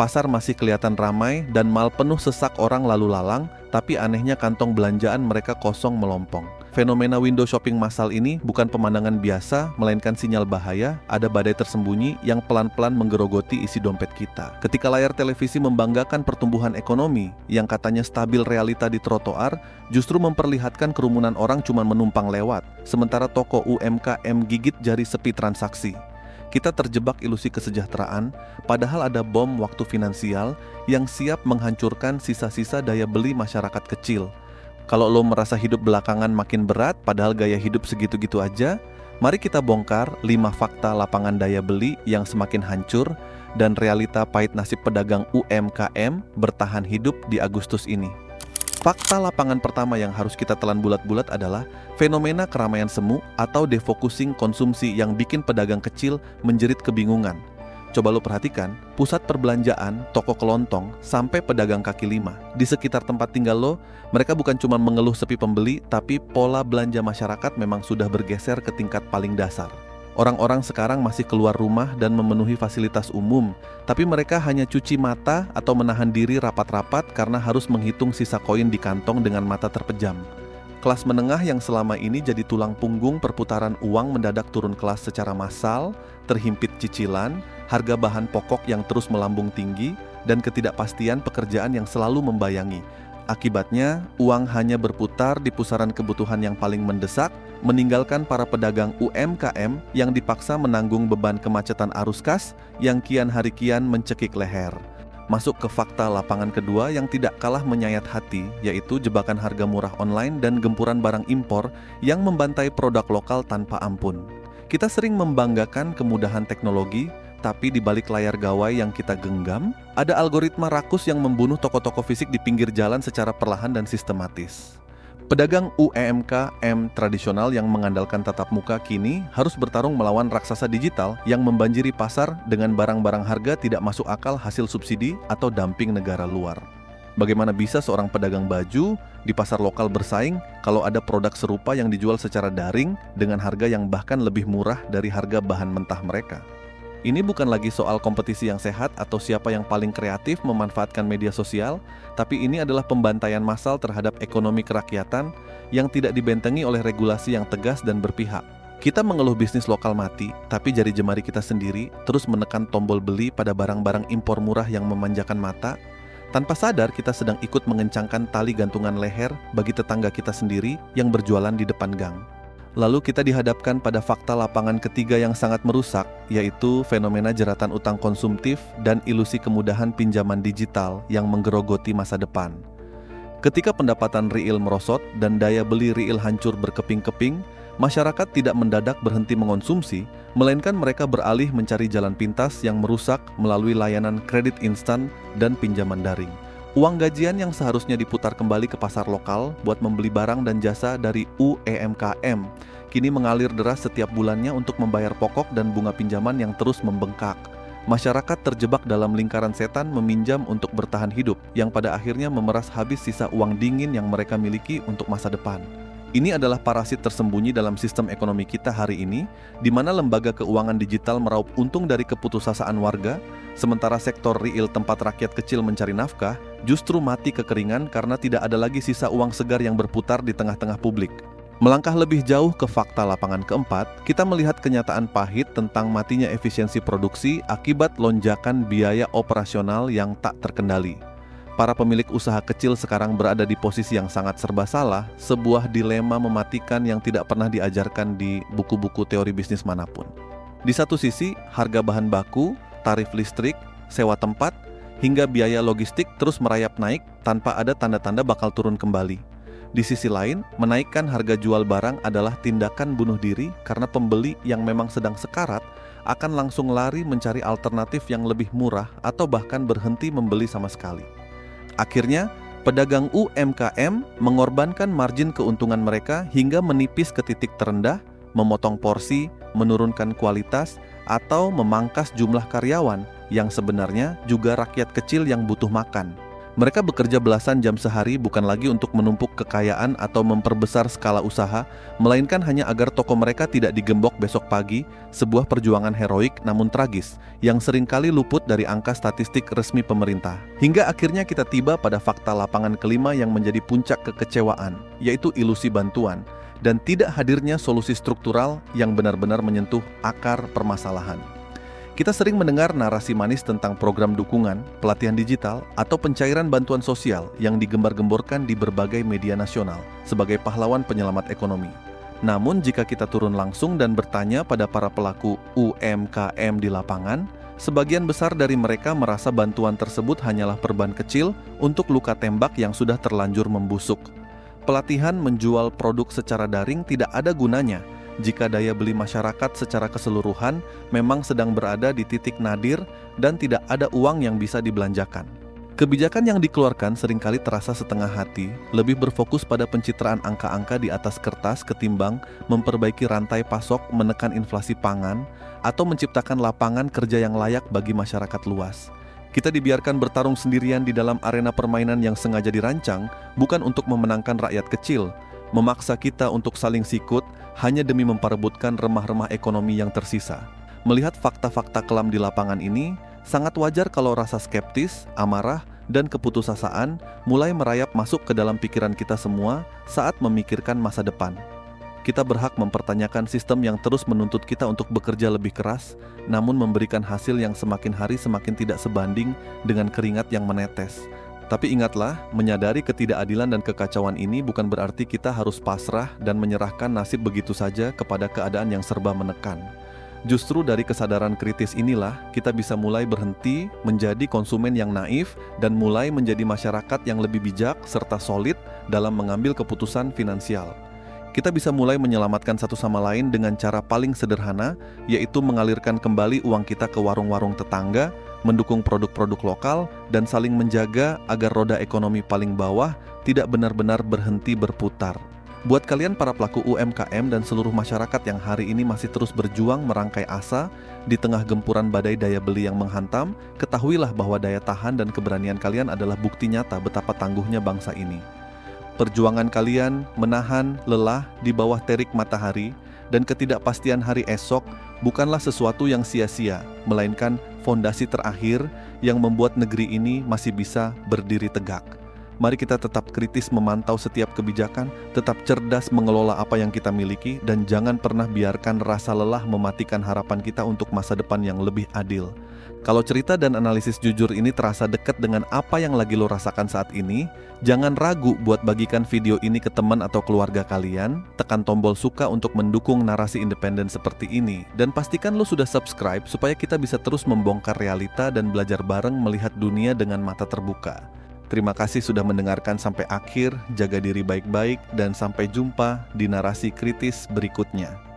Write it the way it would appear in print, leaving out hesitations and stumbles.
Pasar masih kelihatan ramai dan mal penuh sesak orang lalu lalang, tapi anehnya kantong belanjaan mereka kosong melompong. Fenomena window shopping massal ini bukan pemandangan biasa, melainkan sinyal bahaya, ada badai tersembunyi yang pelan-pelan menggerogoti isi dompet kita. Ketika layar televisi membanggakan pertumbuhan ekonomi, yang katanya stabil realita di trotoar, justru memperlihatkan kerumunan orang cuma menumpang lewat, sementara toko UMKM gigit jari sepi transaksi. Kita terjebak ilusi kesejahteraan, padahal ada bom waktu finansial yang siap menghancurkan sisa-sisa daya beli masyarakat kecil. Kalau lo merasa hidup belakangan makin berat, padahal gaya hidup segitu-gitu aja, mari kita bongkar 5 fakta lapangan daya beli yang semakin hancur dan realita pahit nasib pedagang UMKM bertahan hidup di Agustus ini. Fakta lapangan pertama yang harus kita telan bulat-bulat adalah fenomena keramaian semu atau defocusing konsumsi yang bikin pedagang kecil menjerit kebingungan. Coba lo perhatikan, pusat perbelanjaan, toko kelontong, sampai pedagang kaki lima. Di sekitar tempat tinggal lo, mereka bukan cuma mengeluh sepi pembeli, tapi pola belanja masyarakat memang sudah bergeser ke tingkat paling dasar. Orang-orang sekarang masih keluar rumah dan memenuhi fasilitas umum, tapi mereka hanya cuci mata atau menahan diri rapat-rapat karena harus menghitung sisa koin di kantong dengan mata terpejam. Kelas menengah yang selama ini jadi tulang punggung perputaran uang mendadak turun kelas secara massal, terhimpit cicilan, harga bahan pokok yang terus melambung tinggi, dan ketidakpastian pekerjaan yang selalu membayangi. Akibatnya, uang hanya berputar di pusaran kebutuhan yang paling mendesak, meninggalkan para pedagang UMKM yang dipaksa menanggung beban kemacetan arus kas yang kian hari kian mencekik leher. Masuk ke fakta lapangan kedua yang tidak kalah menyayat hati, yaitu jebakan harga murah online dan gempuran barang impor yang membantai produk lokal tanpa ampun. Kita sering membanggakan kemudahan teknologi, tapi di balik layar gawai yang kita genggam, ada algoritma rakus yang membunuh toko-toko fisik di pinggir jalan secara perlahan dan sistematis. Pedagang UMKM tradisional yang mengandalkan tatap muka kini harus bertarung melawan raksasa digital yang membanjiri pasar dengan barang-barang harga tidak masuk akal hasil subsidi atau dumping negara luar. Bagaimana bisa seorang pedagang baju di pasar lokal bersaing kalau ada produk serupa yang dijual secara daring dengan harga yang bahkan lebih murah dari harga bahan mentah mereka? Ini bukan lagi soal kompetisi yang sehat atau siapa yang paling kreatif memanfaatkan media sosial, tapi ini adalah pembantaian massal terhadap ekonomi kerakyatan yang tidak dibentengi oleh regulasi yang tegas dan berpihak. Kita mengeluh bisnis lokal mati, tapi jari jemari kita sendiri terus menekan tombol beli pada barang-barang impor murah yang memanjakan mata. Tanpa sadar kita sedang ikut mengencangkan tali gantungan leher bagi tetangga kita sendiri yang berjualan di depan gang. Lalu kita dihadapkan pada fakta lapangan ketiga yang sangat merusak, yaitu fenomena jeratan utang konsumtif dan ilusi kemudahan pinjaman digital yang menggerogoti masa depan. Ketika pendapatan real merosot dan daya beli real hancur berkeping-keping, masyarakat tidak mendadak berhenti mengonsumsi, melainkan mereka beralih mencari jalan pintas yang merusak melalui layanan kredit instan dan pinjaman daring. Uang gajian yang seharusnya diputar kembali ke pasar lokal buat membeli barang dan jasa dari UMKM kini mengalir deras setiap bulannya untuk membayar pokok dan bunga pinjaman yang terus membengkak. Masyarakat terjebak dalam lingkaran setan meminjam untuk bertahan hidup yang pada akhirnya memeras habis sisa uang dingin yang mereka miliki untuk masa depan. Ini adalah parasit tersembunyi dalam sistem ekonomi kita hari ini, di mana lembaga keuangan digital meraup untung dari keputusasaan warga, sementara sektor real tempat rakyat kecil mencari nafkah justru mati kekeringan karena tidak ada lagi sisa uang segar yang berputar di tengah-tengah publik. Melangkah lebih jauh ke fakta lapangan keempat, kita melihat kenyataan pahit tentang matinya efisiensi produksi akibat lonjakan biaya operasional yang tak terkendali. Para pemilik usaha kecil sekarang berada di posisi yang sangat serba salah, sebuah dilema mematikan yang tidak pernah diajarkan di buku-buku teori bisnis manapun. Di satu sisi, harga bahan baku, tarif listrik, sewa tempat, hingga biaya logistik terus merayap naik tanpa ada tanda-tanda bakal turun kembali. Di sisi lain, menaikkan harga jual barang adalah tindakan bunuh diri karena pembeli yang memang sedang sekarat akan langsung lari mencari alternatif yang lebih murah atau bahkan berhenti membeli sama sekali. Akhirnya, pedagang UMKM mengorbankan margin keuntungan mereka hingga menipis ke titik terendah, memotong porsi, menurunkan kualitas, atau memangkas jumlah karyawan yang sebenarnya juga rakyat kecil yang butuh makan. Mereka bekerja belasan jam sehari bukan lagi untuk menumpuk kekayaan atau memperbesar skala usaha, melainkan hanya agar toko mereka tidak digembok besok pagi, sebuah perjuangan heroik namun tragis, yang seringkali luput dari angka statistik resmi pemerintah. Hingga akhirnya kita tiba pada fakta lapangan kelima yang menjadi puncak kekecewaan, yaitu ilusi bantuan, dan tidak hadirnya solusi struktural yang benar-benar menyentuh akar permasalahan. Kita sering mendengar narasi manis tentang program dukungan, pelatihan digital, atau pencairan bantuan sosial yang digembar-gemborkan di berbagai media nasional sebagai pahlawan penyelamat ekonomi. Namun jika kita turun langsung dan bertanya pada para pelaku UMKM di lapangan, sebagian besar dari mereka merasa bantuan tersebut hanyalah perban kecil untuk luka tembak yang sudah terlanjur membusuk. Pelatihan menjual produk secara daring tidak ada gunanya jika daya beli masyarakat secara keseluruhan memang sedang berada di titik nadir dan tidak ada uang yang bisa dibelanjakan. Kebijakan yang dikeluarkan seringkali terasa setengah hati, lebih berfokus pada pencitraan angka-angka di atas kertas ketimbang memperbaiki rantai pasok, menekan inflasi pangan, atau menciptakan lapangan kerja yang layak bagi masyarakat luas. Kita dibiarkan bertarung sendirian di dalam arena permainan yang sengaja dirancang bukan untuk memenangkan rakyat kecil, memaksa kita untuk saling sikut hanya demi memperebutkan remah-remah ekonomi yang tersisa. Melihat fakta-fakta kelam di lapangan ini, sangat wajar kalau rasa skeptis, amarah, dan keputusasaan mulai merayap masuk ke dalam pikiran kita semua saat memikirkan masa depan. Kita berhak mempertanyakan sistem yang terus menuntut kita untuk bekerja lebih keras, namun memberikan hasil yang semakin hari semakin tidak sebanding dengan keringat yang menetes. Tapi ingatlah, menyadari ketidakadilan dan kekacauan ini bukan berarti kita harus pasrah dan menyerahkan nasib begitu saja kepada keadaan yang serba menekan. Justru dari kesadaran kritis inilah kita bisa mulai berhenti menjadi konsumen yang naif dan mulai menjadi masyarakat yang lebih bijak serta solid dalam mengambil keputusan finansial. Kita bisa mulai menyelamatkan satu sama lain dengan cara paling sederhana, yaitu mengalirkan kembali uang kita ke warung-warung tetangga, mendukung produk-produk lokal, dan saling menjaga agar roda ekonomi paling bawah tidak benar-benar berhenti berputar. Buat kalian para pelaku UMKM dan seluruh masyarakat yang hari ini masih terus berjuang merangkai asa di tengah gempuran badai daya beli yang menghantam, ketahuilah bahwa daya tahan dan keberanian kalian adalah bukti nyata betapa tangguhnya bangsa ini. Perjuangan kalian menahan lelah di bawah terik matahari dan ketidakpastian hari esok bukanlah sesuatu yang sia-sia, melainkan fondasi terakhir yang membuat negeri ini masih bisa berdiri tegak. Mari kita tetap kritis memantau setiap kebijakan, tetap cerdas mengelola apa yang kita miliki, dan jangan pernah biarkan rasa lelah mematikan harapan kita untuk masa depan yang lebih adil. Kalau cerita dan analisis jujur ini terasa dekat dengan apa yang lagi lo rasakan saat ini, jangan ragu buat bagikan video ini ke teman atau keluarga kalian, tekan tombol suka untuk mendukung narasi independen seperti ini, dan pastikan lo sudah subscribe supaya kita bisa terus membongkar realita dan belajar bareng melihat dunia dengan mata terbuka. Terima kasih sudah mendengarkan sampai akhir, jaga diri baik-baik, dan sampai jumpa di narasi kritis berikutnya.